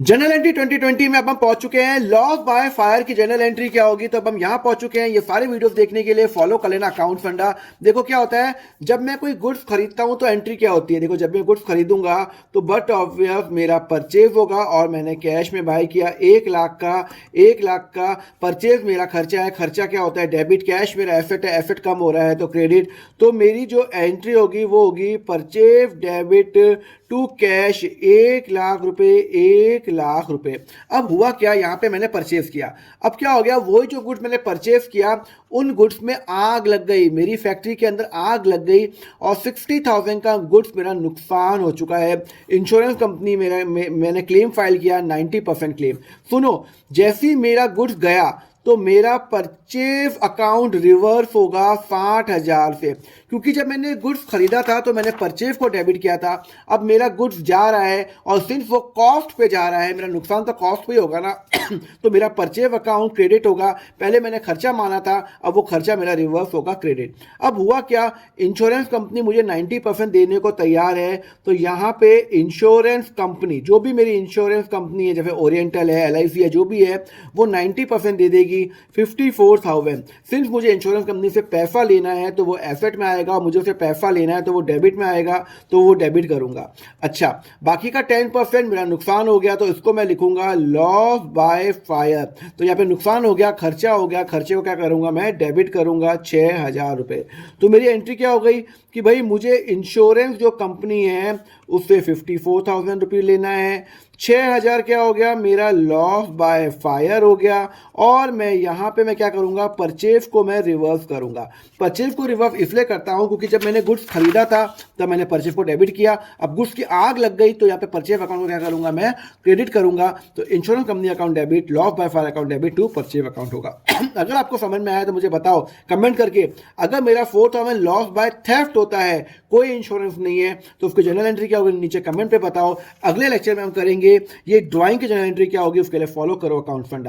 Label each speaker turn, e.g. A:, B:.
A: General entry 2020 में अब हम पहुंच चुके हैं। लॉस बाय फायर की जनरल एंट्री क्या होगी, तो अब हम यहां पहुंच चुके हैं। ये सारे वीडियोस देखने के लिए फॉलो कर लेना अकाउंट फंडा। देखो क्या होता है, जब मैं कोई गुड्स खरीदता हूं तो एंट्री क्या होती है। देखो जब मैं गुड्स खरीदूंगा तो बट ऑब्वियस मेरा परचेज होगा और मैंने कैश में बाय किया 1 लाख का परचेज मेरा खर्चा है। खर्चा क्या होता है, डेबिट। कैश मेरा एसेट है, एसेट कम हो रहा है तो क्रेडिट। तो मेरी जो एंट्री होगी वो होगी purchase debit to cash 1 lakh रुपए, 1 लाख रुपए। अब हुआ क्या, यहाँ पे मैंने परचेज किया। अब क्या हो गया, वही जो गुड्स मैंने परचेज किया उन गुड्स में आग लग गई, मेरी फैक्ट्री के अंदर आग लग गई और 60,000 का गुड्स मेरा नुकसान हो चुका है। इंश्योरेंस कंपनी मैंने क्लेम फाइल किया, 90% क्लेम। सुनो, जैसे ही मेरा गुड्स गया तो मेरा परचेज अकाउंट रिवर्स होगा 60,000 से, क्योंकि जब मैंने गुड्स खरीदा था तो मैंने परचेज को डेबिट किया था। अब मेरा गुड्स जा रहा है और सिंस वो कॉस्ट पे जा रहा है, मेरा नुकसान तो कॉस्ट पे ही होगा ना तो मेरा परचेज अकाउंट क्रेडिट होगा। पहले मैंने खर्चा माना था, अब वो खर्चा मेरा रिवर्स होगा क्रेडिट। अब हुआ क्या, इंश्योरेंस कंपनी मुझे 90% देने को तैयार है। तो यहाँ पे इंश्योरेंस कंपनी, जो भी मेरी इंश्योरेंस कंपनी है, जैसे ओरिएंटल है, LIC है, जो भी है, वो 90% दे देगी 54,000। सिंस मुझे इंश्योरेंस कंपनी से पैसा लेना है तो वो एसेट में आएगा, मुझे उसे पैसा लेना है तो वो डेबिट में आएगा, तो वो डेबिट करूंगा। अच्छा, बाकी का 10% मेरा नुकसान हो गया तो इसको मैं लिखूंगा लॉस बाय फायर। तो यहाँ पे नुकसान हो गया, खर्चा हो गया, खर्चे को क्या करूंगा मैं, डेबिट करूंगा 6,000 रुपए। तो मेरी एंट्री क्या हो गई कि भाई मुझे इंश्योरेंस जो कंपनी है उससे 54,000 रुपये लेना है। 6,000 क्या हो गया, मेरा लॉस बाय फायर हो गया। और मैं यहाँ पे मैं क्या करूँगा, परचेज को मैं रिवर्स करूँगा। परचेज को रिवर्स इसलिए करता हूँ क्योंकि जब मैंने गुड्स खरीदा था तब मैंने परचेज को डेबिट किया। अब गुड्स की आग लग गई तो यहाँ पे परचेज अकाउंट को क्या करूँगा, मैं क्रेडिट करूँगा। तो insurance company account debit, loss by fire account debit to purchase account होगा। अगर आपको समझ में आया तो मुझे बताओ कमेंट करके। अगर मेरा 4,000 लॉस बाय थेफ्ट होता है, कोई इंश्योरेंस नहीं है, तो उसकी जनरल एंट्री क्या होगी, नीचे कमेंट पे बताओ। अगले लेक्चर में हम करेंगे ये ड्राइंग की जनरल एंट्री क्या होगी, उसके लिए फॉलो करो अकाउंट फंडा।